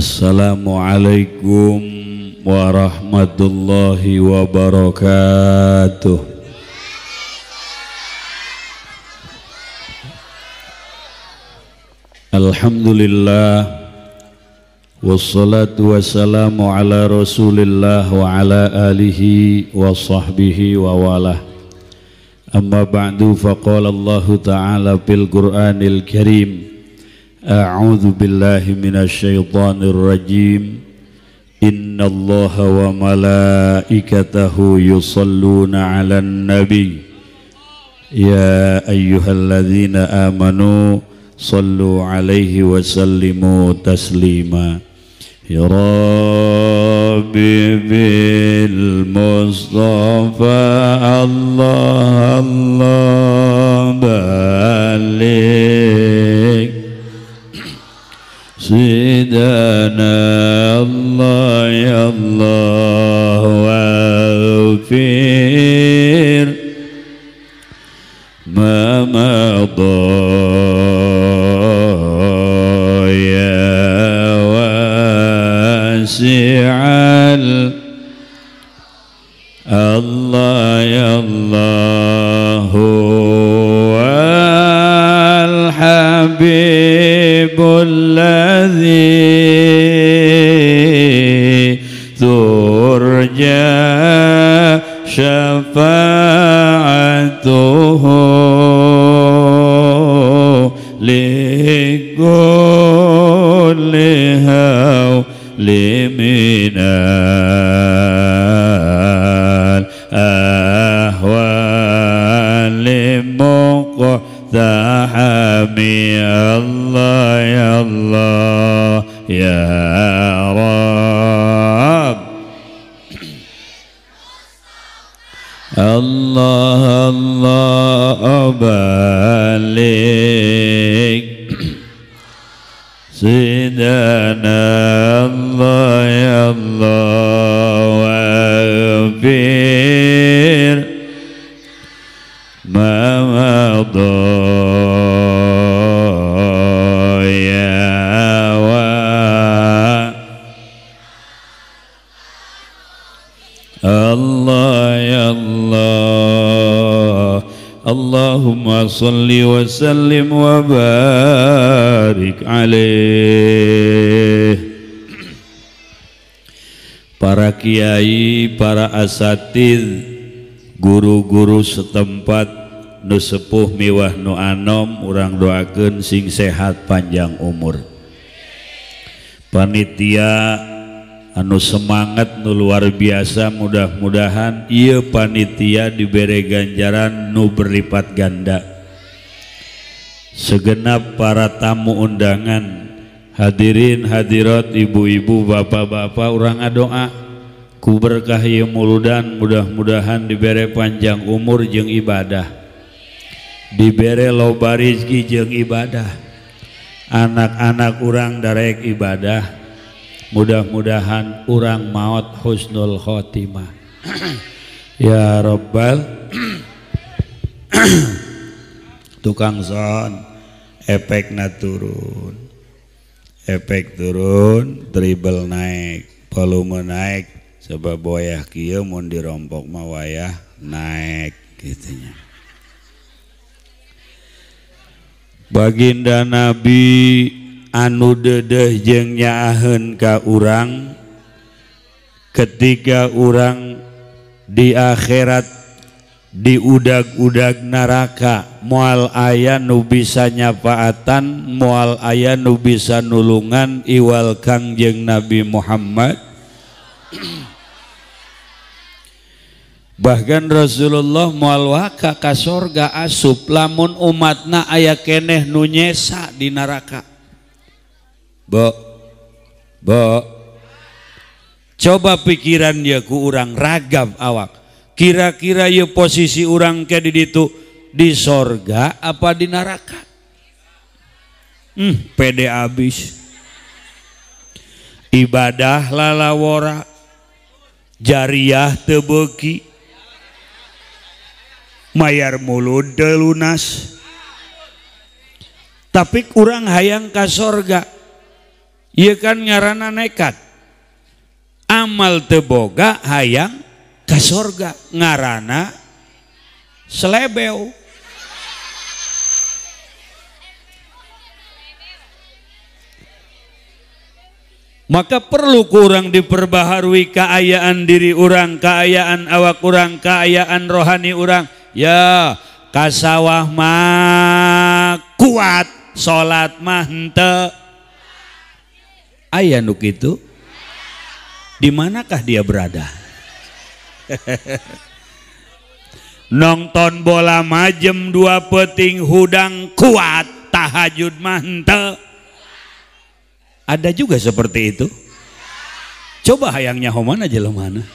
Assalamualaikum warahmatullahi wabarakatuh. Alhamdulillah wassalatu wassalamu ala rasulillah wa ala alihi wa sahbihi wa walah. Amma ba'du, faqala Allah ta'ala fil Qur'anil Karim, a'udzu billahi minasy syaithanir rajim. Innallaha wa malaikatahu yusholluna 'alan nabi ya ayyuhalladzina amanu shallu 'alaihi wa sallimu taslima. Ya Rabbi bil Mustafa Allah Allah balik Sidana Allah ya Allah wafir ma madha ya wasi'al Allah ya Allah wal habibul turja syafa'atuhu likulli hawli minal ahwali muqtahami Allah ya Allah ya Rabb Allah Allah balik Sidana Allah ya Allah wafir ma madha ya Allah ya Allah. Allahumma salli wa sallim wa barik alaih. Para kiai, para asatid, guru-guru setempat nu sepuh miwah nu anom, urang doakeun sing sehat panjang umur. Panitia anu semangat nu luar biasa, mudah-mudahan ieu panitia dibere ganjaran nu berlipat ganda. Segenap para tamu undangan, hadirin hadirat, ibu-ibu, bapak-bapak, urang adoa ku berkah ieu muludan, mudah-mudahan dibere panjang umur jeung ibadah, dibere loba rezeki jeung ibadah, anak-anak urang darek ibadah. Mudah-mudahan urang maot husnul khotimah ya Rabbal. Tukang son efekna turun, efek turun, dribble naik, volume naik, sebab wayah kieu mun dirompok mah wayah naik gitunya. Baginda Nabi anu dedeh jeung nyaaheun ka urang ketika urang di akhirat diudag-udag neraka, moal aya nu bisa nyafaatan, moal aya nu bisa nulungan iwal Kangjeng Nabi Muhammad. Bahkan Rasulullah moal waka ka sorga asup lamun umatna aya keneh nu nyesa di neraka. Bo, coba pikiran ya ku urang ragam awak. Kira-kira ya posisi urang ke di ditu di sorga apa di neraka? Pede abis. Ibadah lalawora, jariah tebeki, mayar mulut delunas. Tapi kurang hayang ka sorga. Ieu kan ngaranna nekat. Amal teu boga hayang ka sorga ngaranna selebeu. Maka perlu kurang diperbaharui keayaan diri orang, keayaan awak orang, keayaan rohani orang. Ya, kasawah mah kuat, salat mah henteu. Aya nu kitu? Di manakah dia berada? Nonton bola majem 2 peting hudang kuat, tahajud mah henteu. Ada juga seperti itu. Coba hayangnya homana aja lo mana.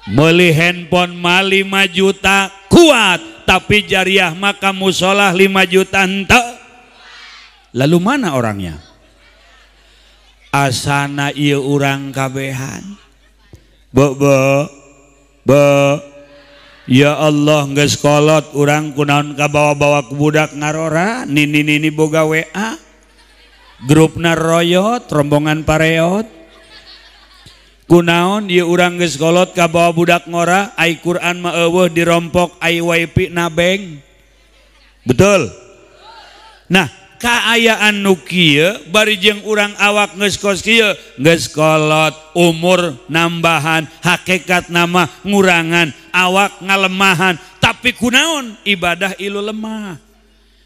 Beli handphone mah 5 juta kuat, tapi jariah mah ka musolah 5 juta henteu. Lalu mana orangnya? Asana ieu urang kabehan. Be ya Allah geus kolot urang kunaon kabawa-bawa ku budak ngarora nini boga WA. Grupna royot, rombongan pareot. Kunaon ieu urang geus kolot ka bawa budak ngora, ai Quran mah eueuh dirompok ai wifi nabeng. Betul? Nah, kaayaan nu kieu bari jeung urang awak geus kos kieu, geus kolot, umur nambahan, hakikat nama ngurangan, awak ngalemahan, tapi kunaon ibadah ilu lemah.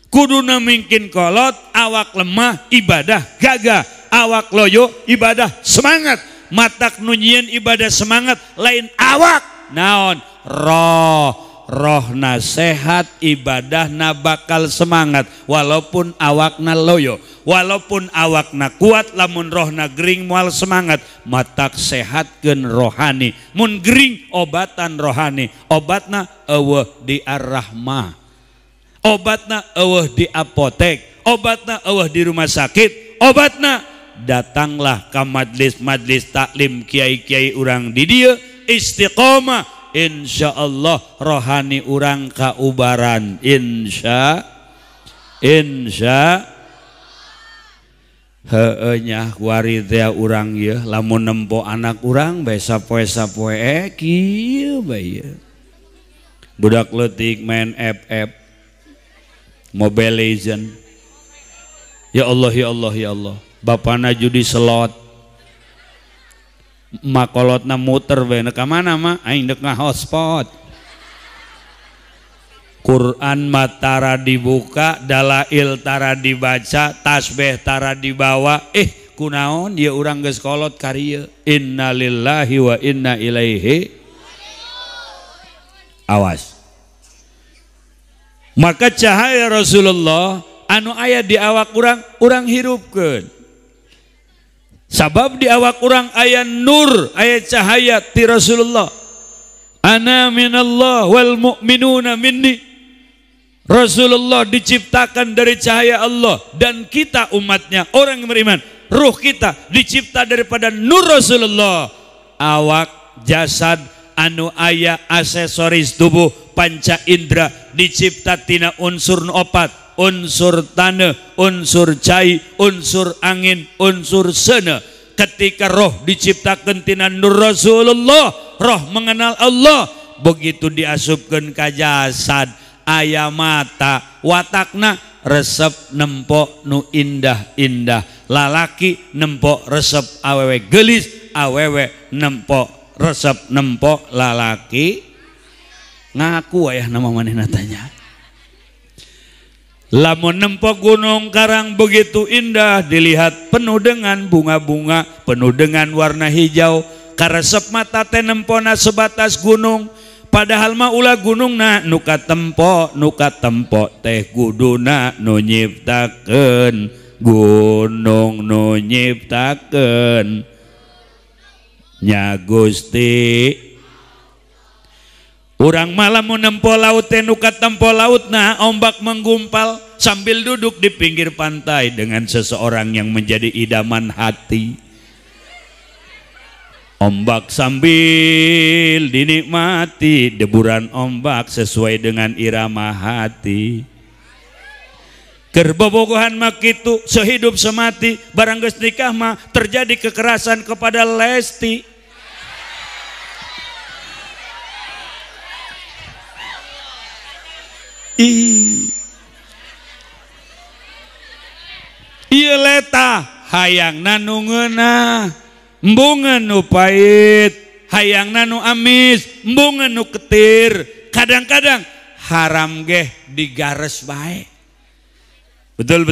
Kuduna mungkin kolot, awak lemah, ibadah gagah, awak loyo, ibadah semangat. Matak nunyian ibadah semangat, lain awak naon rohna sehat, ibadahna bakal semangat, walaupun awakna loyo, walaupun awakna kuat, lamun rohna gering moal semangat. Matak sehatkeun rohani, mun gering obatan rohani, obatna eueuh di ar-rahmah. Obatna eueuh di apotek, obatna eueuh di rumah sakit, obatna datanglah ka majlis-majlis taklim kiai-kiai urang di dieu istiqomah, insyaallah rohani urang kaubaran insya heueuh nya kuari teh urang ieu lamun nempo anak urang bae sapoe-sapoe kieu bae budak leutik main FF Mobile Legend. Ya Allah, ya Allah, ya Allah. Bapana judi slot. Makolotna muter bae ka mana mah? Aing dek ngahotspot. Quran mah tara dibuka, dalail tara dibaca, tasbih tara dibawa. Kunaon ieu urang geus kolot karieu. Innalillahi wa inna ilaihi. Awas. Maka cahaya Rasulullah anu aya di awak urang hirupkeun. Sabab di awak urang aya nur, aya cahaya ti Rasulullah. Ana minallah wal mu'minuna minni. Rasulullah diciptakan dari cahaya Allah dan kita umatnya orang yang beriman, ruh kita dicipta daripada nur Rasulullah. Awak jasad anu aya aksesoris tubuh panca indera dicipta tina unsur opat, unsur tanah, unsur cai, unsur angin, unsur sena. Ketika roh diciptakan tina nur Rasulullah, roh mengenal Allah, begitu diasupkeun ka jasad aya mata, watakna resep nempok nu indah-indah, lalaki nempok resep awewe gelis, awewe nempok resep nempok lalaki. Ngaku ayah nama manehna tanya. Lamun nempok gunung karang begitu indah, dilihat penuh dengan bunga-bunga, penuh dengan warna hijau. Karesep mata teh nempona sebatas gunung, padahal mah ulah gunungna nuka tempo teh kuduna nu nyiptakeun gunung, nu nyiptakeun nya Gusti. Urang malam menempo laut teh nuka tempo lautna ombak menggumpal sambil duduk di pinggir pantai dengan seseorang yang menjadi idaman hati. Ombak sambil dinikmati, deburan ombak sesuai dengan irama hati. Keur bobogohan mah kitu sehidup semati, barang geus nikah mah terjadi kekerasan kepada Lesti. Ieu leta hayangna nu ngeunah, embungeun nu pait, hayangna nu amis, embungeun nu ketir. Kadang-kadang haram geh digares bae. Betul.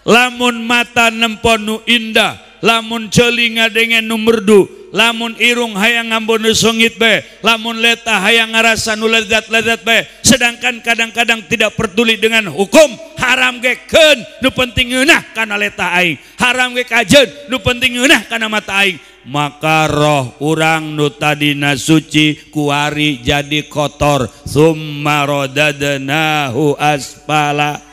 Lamun mata nempon nu indah, lamun ceuli ngadengen nu merdu, lamun irung hayang ngambon nu sengit bae, lamun leta hayang ngarasa nu lezat-lezat bae. Sedangkan kadang-kadang tidak peduli dengan hukum, haram ge keun nu penting ngeunah kana leta aing, haram ge kajeun nu penting ngeunah kana mata aing. Maka roh urang nu tadina suci kuari jadi kotor, summa radadnahu asfala.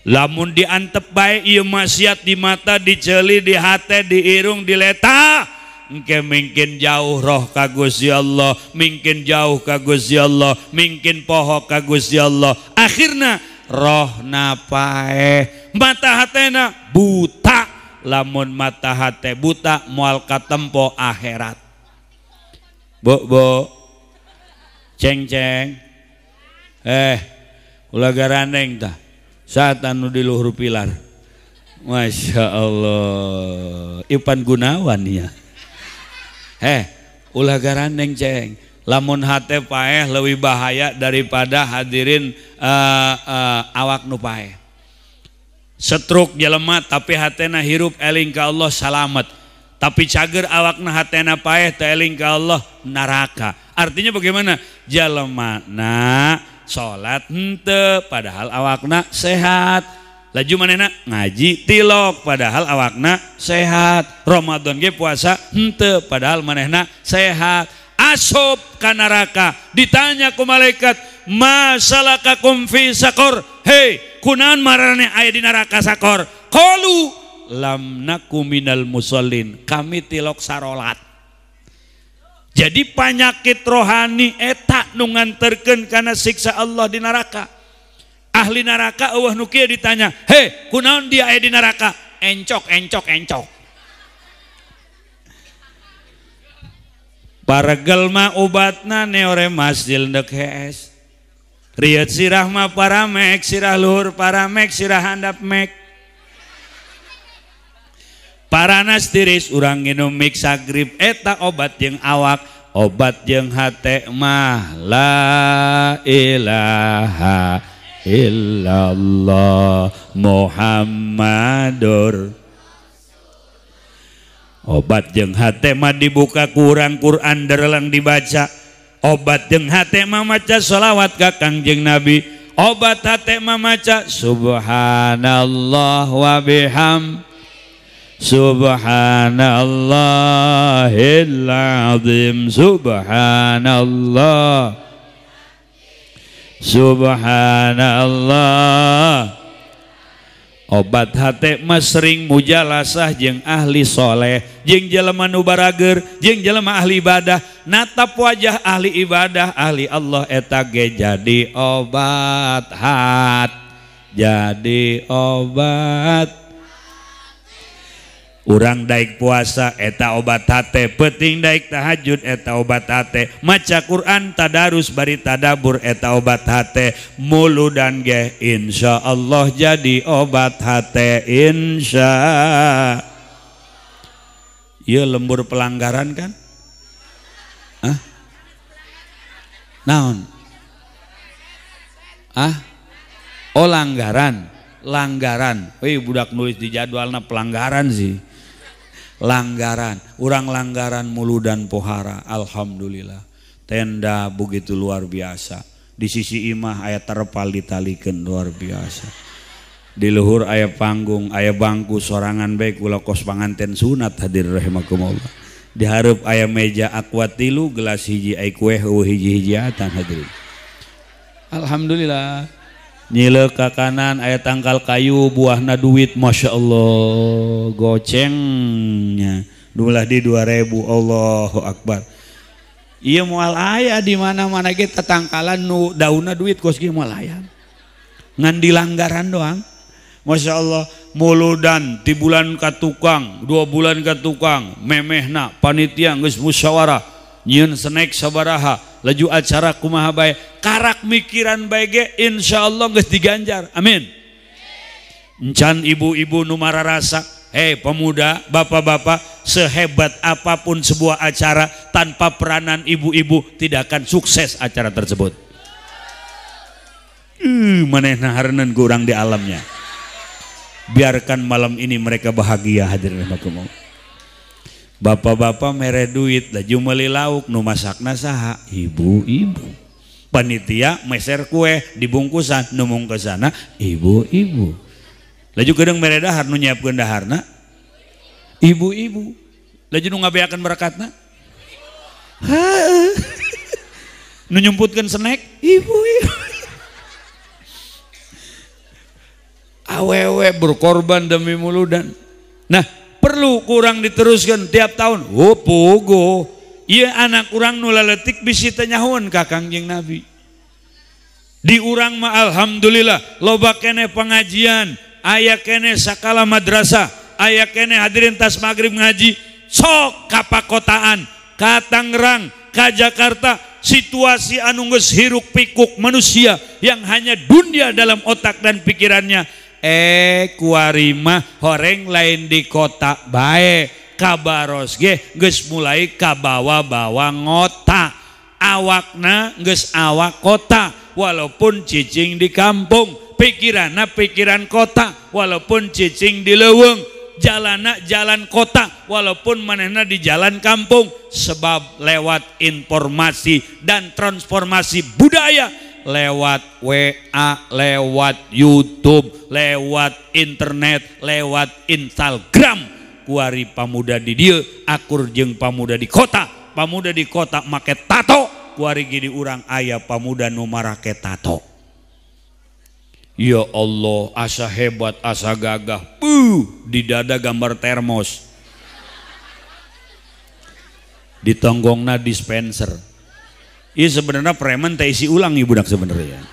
Lamun diantep bae ieu maksiat di mata, di ceuli, di hate, di irung, di leta, engke mungkin jauh roh ka Gusti Allah, mungkin jauh ka Gusti Allah, mungkin poho ka Gusti Allah. Akhirna rohna paeh, mata hatena buta. Lamun mata hate buta moal katempo akhirat. Bo ceng ulah garandeng tah saat anu di luhur pilar. Masya Allah, Ipan Gunawan ya. Ulah garandeng ceng. Lamun hate paeh lebih bahaya daripada hadirin awak nu paeh. Setruk jelema tapi hatena hirup eling ka Allah salamet. Tapi cager awakna hatena paeh teu eling ka Allah neraka. Artinya bagaimana? Jelemana salat henteu padahal awakna sehat. Laju manehna ngaji tilok padahal awakna sehat. Ramadan ge puasa henteu padahal manehna sehat. Asup ka neraka, ditanya ku malaikat, "Masalakakum fi sakor?" Hei, kunaon marane aya di neraka sakor? Qalu lam naku minal musallin, kami tilok sarolat. Jadi penyakit rohani eta nu nganterkeun kana siksa Allah di neraka. Ahli neraka eueuh nu kieu ditanya, "Hei, kunaon dia aya di neraka?" Encok. Paregel mah obatna neoremas jildek hees. Riet sirah mah paramek, sirah luhur paramek, sirah handap mek. Paranas tiris urang nginum mixagrip eta obat jeung awak, obat jeung hate mah la ilaha illallah Muhammadur. Obat jeung hate mah dibuka kurang Quran derelang dibaca. Obat jeung hate mah maca sholawat ka Kangjeng Nabi. Obat hate mah maca subhanallah wa biham subhanallahil azim subhanallah. Obat hate mah sering mujalasah jeung ahli soleh, jeung jelema nu barager, jeung jelema ahli ibadah. Natap wajah ahli ibadah, ahli Allah eta ge jadi obat jadi obat. Urang daek puasa eta obat hate, penting daek tahajud eta obat hate, maca Quran tadarus bari tadabur eta obat hate, muludan ge insya Allah jadi obat hate insya. Ieu lembur pelanggaran kan? Naon? Oh langgaran. Wih budak nulis di jadwalna pelanggaran sih. Langgaran, urang langgaran mulu dan pohara, alhamdulillah. Tenda begitu luar biasa. Di sisi imah aya terpal ditalikeun luar biasa. Di luhur aya panggung, aya bangku sorangan baik kula kos panganten sunat hadir rahimakumullah. Di hareup aya meja aqua 3, gelas hiji aya kue hiji-hijiatan hadirin. Alhamdulillah. Nyileu ka kanan aya tangkal kayu buahna duit, masya Allah, gocengnya dulah di 2000, Allahu Akbar. Iya moal aya di mana-mana ge tatangkalan nu daunna duit kos ge moal aya. ngan dilanggaran doang. Masya Allah, muludan ti bulan ka tukang, 2 bulan ka tukang, memehna panitia geus musyawarah, nyieun snack sabaraha, laju acara kumaha bae, karak mikiran bae ge insyaallah geus diganjar. Amin. Encan ibu-ibu nu mararasa, hei pemuda, bapak-bapak, sehebat apapun sebuah acara tanpa peranan ibu-ibu tidak akan sukses acara tersebut. Manehna hareuneun kurang di alamnya. Biarkan malam ini mereka bahagia. Hadirin rahimakumullah. Bapak-bapak mere duit laju meuli lauk, nu masakna saha? Ibu-ibu. Panitia meser kue dibungkusan, nu mungkusana ibu-ibu. Laju kedeung mere dahar, nu nyiapkeun daharna ibu-ibu. Laju nu ngabeakeun berakatna nu nyumputkeun snack ibu-ibu. Awewe berkorban demi muludan. Nah, perlu kurang diteruskan tiap tahun. Oh pogo, iya anak kurang nu laletik bisi tanyahun ka Kangjeng Nabi. Di urang mah alhamdulillah loba kene pengajian, aya kene sakala madrasah, aya kene hadirin tas maghrib ngaji. Sok ka pakotaan, ka Tangerang, ka Jakarta, situasi anu geus hiruk pikuk manusia yang hanya dunia dalam otak dan pikirannya. Kuari mah horeng lain di kota bae, kabaros ge geus mulai kabawa-bawa ngota, awakna geus awak kota walaupun cicing di kampung, pikiranna pikiran kota walaupun cicing di leuweung, jalanna jalan kota walaupun manehna di jalan kampung, sebab lewat informasi dan transformasi budaya lewat WA, lewat YouTube, lewat internet, lewat Instagram. Kuari pamuda di dieu akur jeung pamuda di kota. Pamuda di kota make tato, kuari gini urang aya pamuda nu marake tato. Ya Allah, asa hebat, asa gagah. Di dada gambar termos. Di tonggongna dispenser. Iya sebenarnya preman teh isi ulang ibu dak sebenarnya.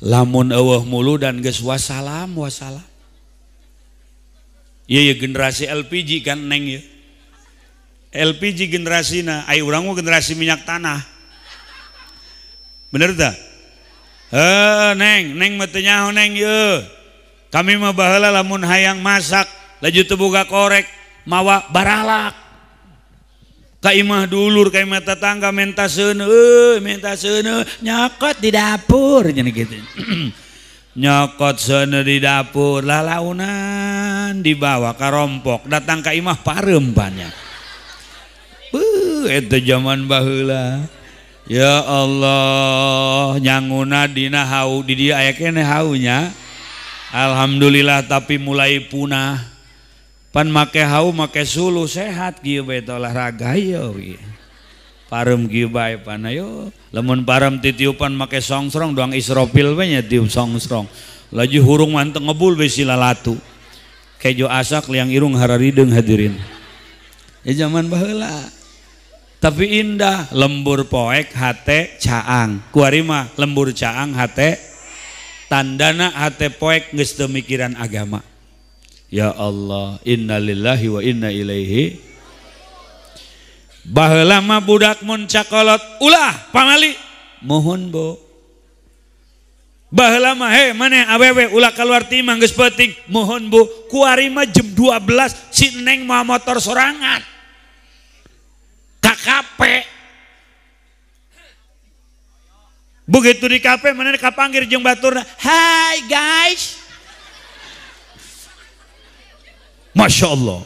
Lamun eueuh mulu dan geus wassalam. Iya generasi LPG kan neng ya. LPG generasina, ai urang mah generasi minyak tanah. Bener tak? Neng mah teu nyaho neng ye. Kami mah baheula lamun hayang masak, laju teu boga korek, mawa baralak. Ka imah dulur, ka imah tetangga menta seuneu nyokot di dapur cenah kitu. Nyokot seuneu di dapur, lalaunan dibawa ka rompok, datang ka imah pareum banyak. Eta zaman baheula. Ya Allah, nyanguna dina hau di dieu aya keneh haunya. Alhamdulillah tapi mulai punah. Pan make hau make sulu sehat kieu bae olahraga yo. Parem kieu bae pan ayo. Lamun parem titiupan make songsrong doang Israfil we nya tiup songsrong. Laju hurung manteng ngebul we sila latu. Kejo asak liang irung hararideung hadirin. Ya zaman baheula. Tapi indah lembur poek hate caang. Kuari mah lembur caang hate tandana hate poek geus teu mikiran agama. Ya Allah, innalillahi wa inna ilaihi. Baheula mah budak mun cakolot ulah pamali mohon bo. Baheula mah he maneh awewe ulah keluar timah geus peuting mohon bu. Kuari mah jam 12 si neng mah motor sorangan ka kape. Begitu di kape maneh kapanggir jeung baturna, "Hai guys." Masya Allah.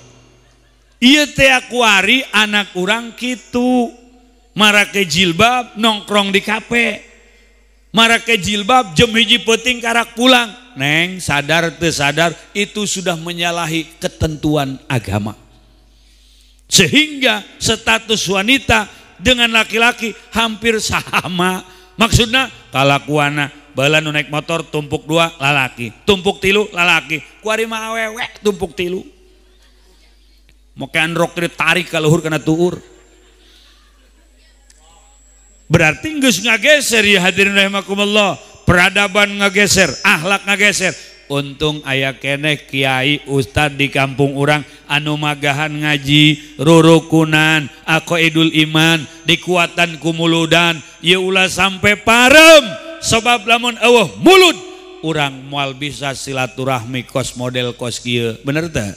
Iya teh akuari anak urang kitu marake jilbab nongkrong di kafe, marake jilbab jam hiji peuting karak pulang. Neng sadar teu sadar itu sudah menyalahi ketentuan agama, sehingga status wanita dengan laki-laki hampir sama. Maksudnya kalakuana bala nu naik motor tumpuk 2 lalaki, tumpuk 3 lalaki, kuari mah awewe tumpuk 3. Moke androk ditarik ka luhur kana tuur. Berarti geus ngageser ya hadirin rahimakumullah, peradaban ngageser, akhlak ngageser. Untung aya keneh kiai ustad di kampung urang anu magahan ngaji rurukunan aqaidul iman dikuatan kumuludan ye ulah sampai parem sebab lamun eueuh mulud urang moal bisa silaturahmi kos model kos kieu bener teh.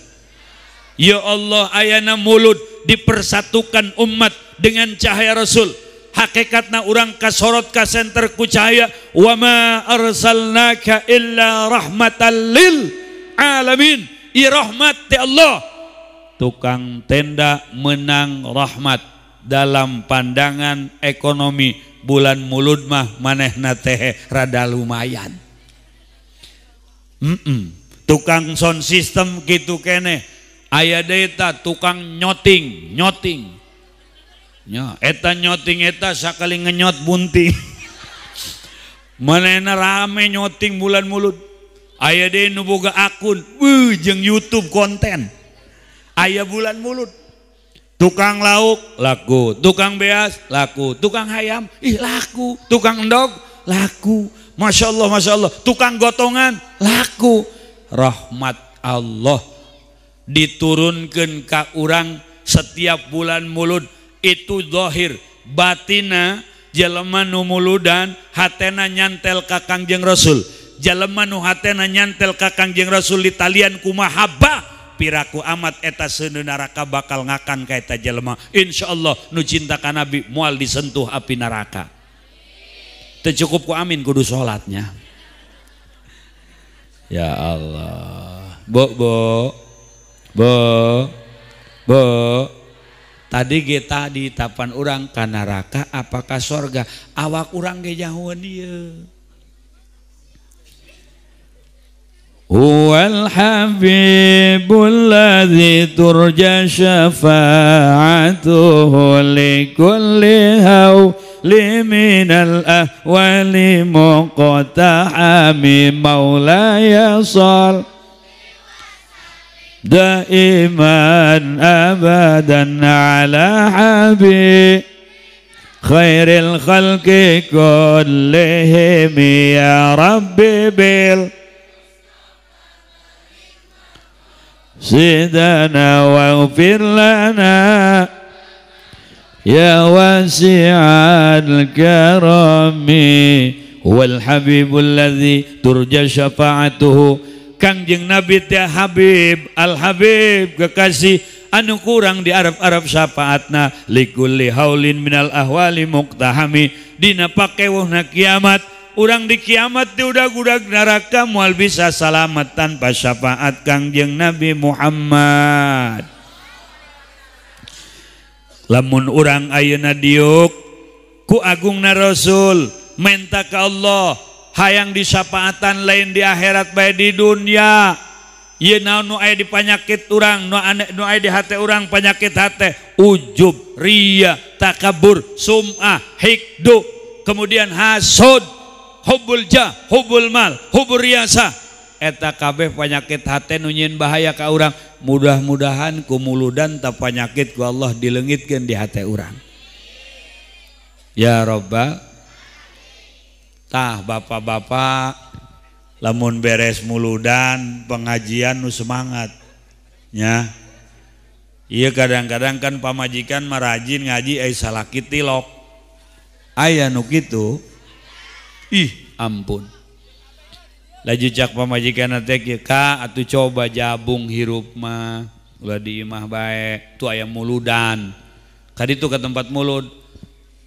Ya Allah ayana mulud dipersatukan umat dengan cahaya Rasul. Hakikatna urang kasorot ka senter ku cahaya wa ma arsalnaka illa rahmatan lil alamin. I rahmat ti Allah. Tukang tenda menang rahmat dalam pandangan ekonomi bulan mulud mah manehna teh rada lumayan. Tukang sound system gitu keneh aya deui ta tukang nyoting nya eta nyoting eta sakali ngenyot bunting manehna rame nyoting bulan mulud aya deui nu boga akun jeung YouTube konten aya bulan mulud. Tukang lauk laku, tukang beas laku, tukang hayam laku, tukang endog laku, masya Allah, tukang gotongan laku. Rahmat Allah diturunkan ka urang setiap bulan mulud itu zahir, batina jelema nu muludan hatena nyantel ka Kangjeng Rasul. Jelema nu hatena nyantel ka Kangjeng Rasul di talian ku mahabbah piraku amat eta seuneu neraka bakal ngakan ka eta jelema. Insyaallah nu cinta ka Nabi moal disentuh api neraka. Teu cukup ku amin kudu salatnya. Ya Allah. Bo. Tadi kita di tapan urang ka neraka apakah sorga awak urang ge jauheun dieu. Huwal habibul ladzi turja syafa'atuhu likulli hawli minal ahwali muqtahami maulaya sal daiman abadan ala habib khairil khalqi kullihim ya rabbi bil sidana waghfir lana ya wasi'al karami wal habibul ladzi turja syafa'atuhu. Kangjeng Nabi teh Habib, Al Habib kekasih anu kurang di Arab syafaatna likulli haulin minal ahwali muqtahami dina pakewuhna kiamat. Urang di kiamat di udag-udag neraka moal bisa salamat tanpa syafaat Kangjeng Nabi Muhammad. Lamun urang ayeuna diuk ku agungna Rasul menta ka Allah hayang disyafaatan lain di akhirat bae di dunia. Ieu naon nu aya di panyakit urang, nu aya di hate urang panyakit hate, ujub, riya, takabur, sum'ah, hikdu, kemudian hasud, hubbul jah, hubbul mal, hubbur riyasa. Eta kabeh penyakit hate nu nyieun bahaya ka urang. Mudah-mudahan kumuludan ta penyakit ku Allah dileungitkeun di hate urang. Ya Rabbal tah bapak-bapak lamun beres muludan pengajian nu semangat nya. Iya kadang-kadang kan pamajikan marajin ngaji ai salaki tilok aya nu kitu ampun laju cak pamajikan teh kieu ka atuh coba jabung hirup mah ulah di imah bae tu aya muludan kaditu ke tempat mulud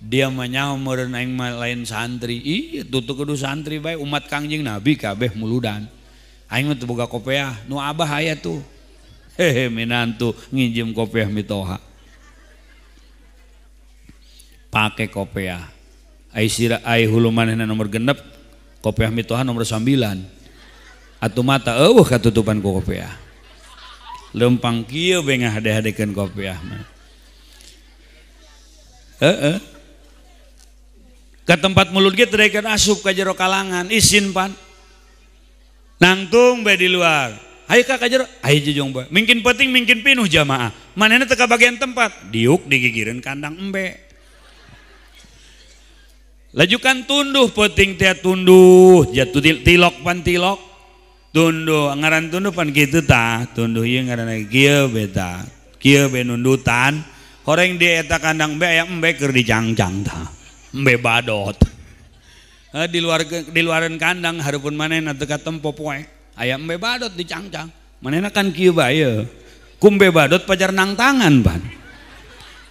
dia menyaho meureun aing lain santri. Iya tutu kudu santri bae umat Kangjeng Nabi kabeh muludan. Aing mah teu boga kopiah, nu abah aya tuh. Hehe minantu nginjem kopiah mitoha. Pake kopiah. Ai hulu manehna nomor genep, kopiah mitoha nomor 9. Atuh mata eueuh katutupan ku kopiah. Lempang kieu bae ngahade-hadekeun kopiah mah. Ke tempat mulut kita dekat asup ke jero kalangan isin pan nangtung bae di luar hayu ka jero hayu jujung bae mungkin penting mungkin pinuh jamaah manehna teu ka bagian tempat diuk digigireun kandang embe lajukan tunduh penting teh tunduh jatuh tilok pan tilok tunduh ngaran tunduh pan kitu tah tunduh ieu ngaranna kieu beta kieu be nundutan horeng di eta kandang be aya embe keur dicangcang tah embe badot di luaran kandang hareupeun manehna teu katempo poe aya embe badot dicangcang manehna kan kieu bae kumbe badot pajar nang tangan pan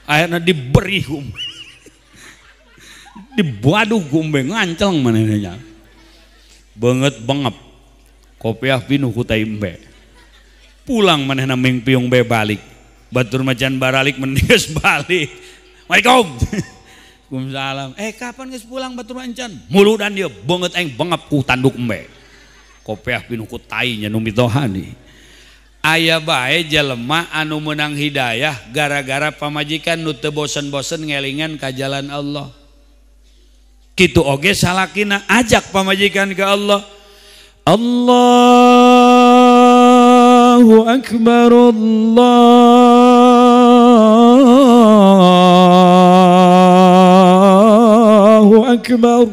akhirnya diberi dibaduh kumbe nganceng manehna banget bengep kopiah pinuh ku tai embe pulang manehna mengpiung be balik batur macan baralik mendinges balik Waalaikum Waalaikumsalam kapan geus pulang batur macan muludan dia banget aing bengep ku tanduk embe kopiah pinuh ku tai nya nu mitohani aya bae jelema anu menang hidayah gara-gara pamajikan nu teu bosen-bosen ngelingan ka jalan Allah kitu oge salakina ajak pamajikan ke Allah Allahu Akbar Allahu Akbar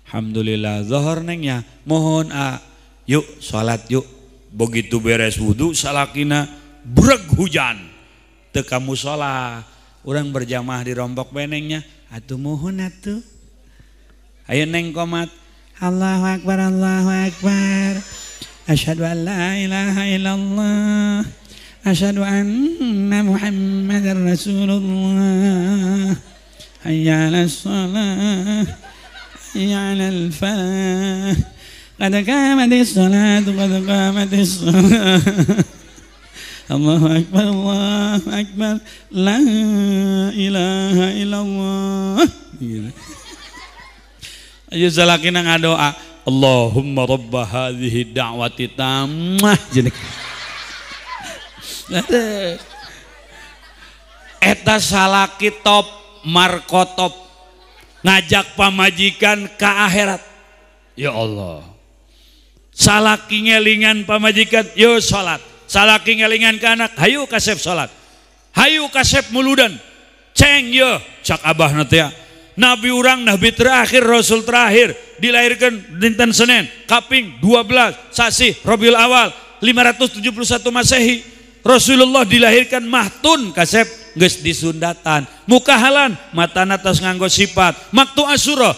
Alhamdulillah zuhur nengnya mohon yuk salat yuk begitu beres wudhu salakina breg hujan teu ka mushola urang berjamaah di rombok benengnya atuh mohon atuh ayo neng komat Allahu Akbar asyhadu an la ilaha illallah asyhadu anna Muhammadar Rasulullah hayya 'alas shalah hayya 'alal falah qad qamatis salatu qad qamatis salat Allahu Akbar la ilaha illallah ayo salakina ngadoa Allahumma rabba hadhihi da'wati tammah jenek eta salaki top markotop ngajak pamajikan ke akhirat ya Allah salaki ngelingan pamajikan yo salat salaki ngelingan ke anak hayu kasep salat hayu kasep muludan ceng yo cak abah nanti ya nabi urang nabi terakhir rasul terakhir dilahirkan dinten Senin kaping 12 sasi Rabiul Awal 571 Masehi Rasulullah dilahirkan mahtun kasep geus disundatan mukahalan matana tos nganggo sifat maktu asyura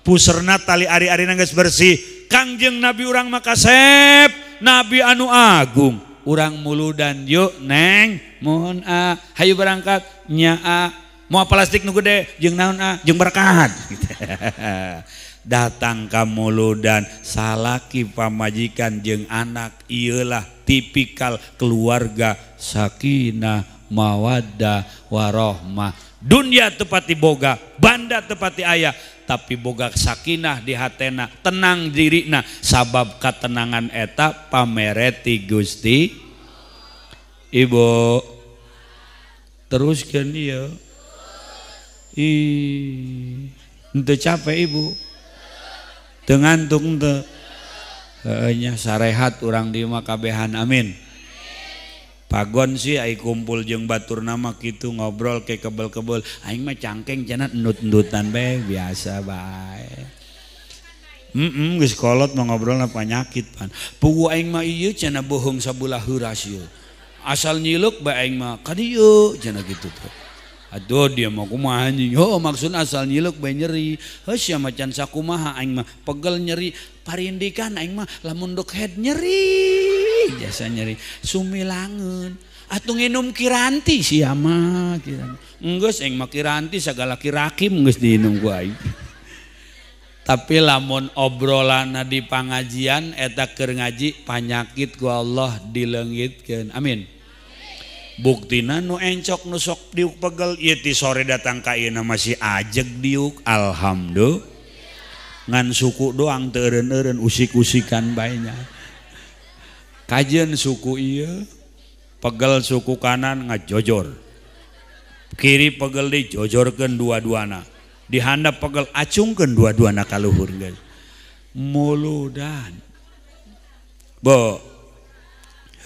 puserna tali ari-arina geus bersih kangjeng nabi urang makasep nabi anu agung urang muludan yuk neng mohon hayu berangkat nya mau plastik nu gede jeung naon jeung berkahat datang ka muludan salaki pamajikan jeung anak ieulah tipikal keluarga sakinah mawaddah warahmah dunia tepati boga banda tepati ayah tapi boga sakinah di hatena tenang dirina sabab katenangan eta pamereti Gusti ibu teruskan dia ente capek ibu tengantung te nya sarehat urang di makabehan amin pagon sih ai kumpul jeung batur nama kitu ngobrol ke kebel-kebel aing mah cangkeng cenah endut-endutan bae biasa bae geus kolot mah ngobrolna panyakit pan pugu aing mah ieu cenah bohong sabulah heuras ieu asal nyiluk bae aing mah ka dieu cenah kitu tuh aduh dia mah kumaha anjing maksud asal nyiluk bae nyeri sia macan sakumaha aing mah pegel nyeri parindikan aing mah lamun dok head nyeri jasa nyeri sumilangeun atuh nginum kiranti sia mah geus aing mah kiranti sagala kirakim geus diinum ku aing tapi lamun obrolanna di pangajian eta keur ngaji panyakit ku Allah dileungitkeun amin buktina nu encok nu sok diuk pegel ieu ti sore datang ka ieu masih ajeg diuk alhamdulillah ngan suku doang teu eureun-eureun usik-usikan bae nya kajeun suku ieu pegel suku kanan ngajojor kiri pegel dijojorkeun dua-duana di handap pegel acungkeun dua-duana ka luhur geus muludan bo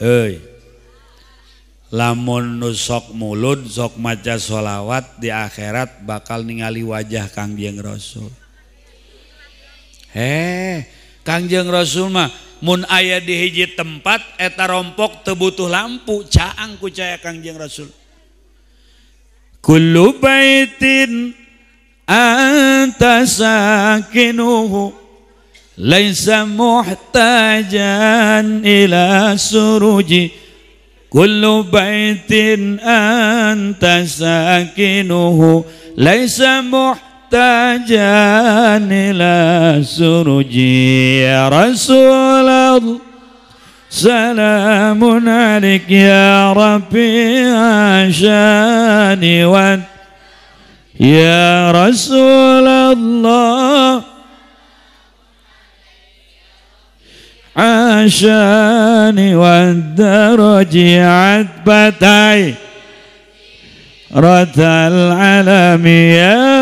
heuy lamun nu sok mulud sok maca sholawat di akhirat bakal ningali wajah Kangjeng Rasul. Kangjeng Rasul mah mun aya di hiji tempat eta rompok teu butuh lampu, caang ku caya Kangjeng Rasul. Kullu baitin anta sakinuhu laisa muhtajan ila suruji. Kullu baitin anta sakinuhu laisa muhtajan ila suruji. Ya Rasulullah salamun alaik ya Rabbi ashani wa ya Rasulullah ashani wa darajiat batai ratal alami ya